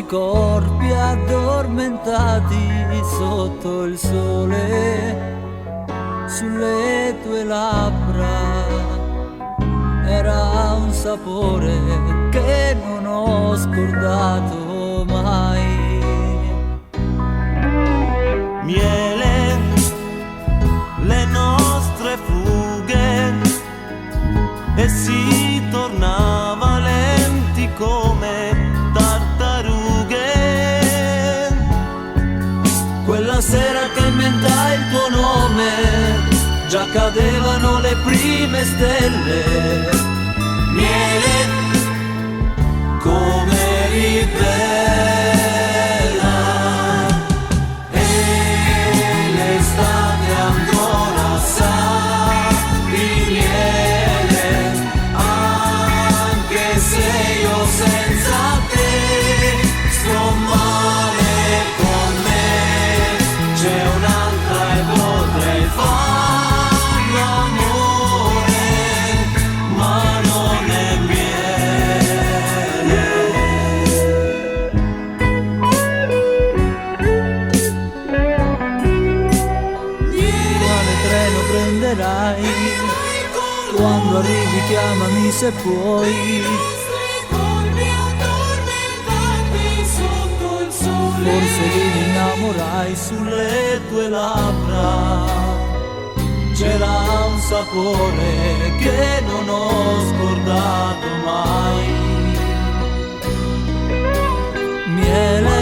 corpi addormentati sotto il sole, sulle tue labbra era un sapore che non ho scordato mai. Miele, le nostre fughe, e si tornava lenti come tartarughe. Quella sera che inventai il tuo nome, già cadevano le prime stelle. Miele, come eri bella, e l'estate ancora sa di miele, anche se io senza te sto male con me. C'è un'altra e potrei fare l'amore, ma non è miele. Quale treno prenderai? Quando arrivi chiamami se puoi. Forse ti innamorai, sulle tue labbra c'era un sapore che non ho scordato mai. Miele,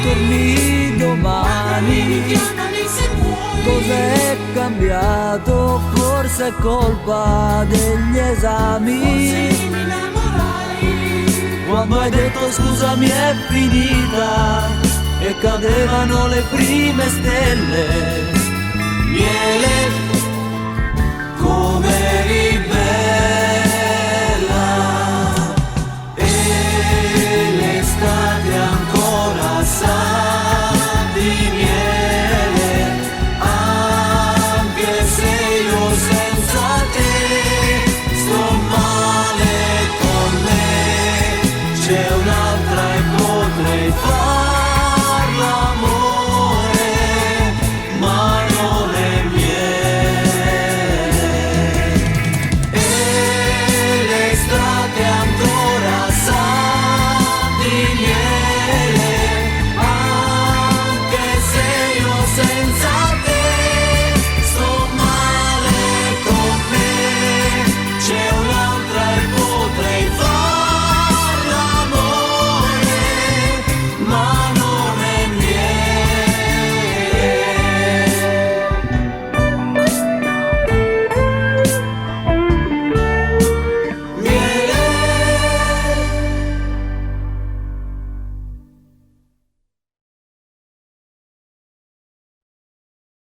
torni domani. Cos'è cambiato? Forse è colpa degli esami. Quando hai detto scusami è finita e cadevano le prime stelle. Miele, come eri bella, e l'estate ancora sa di miele, anche se io senza te sto male con me. C'è un'altra e potrei fare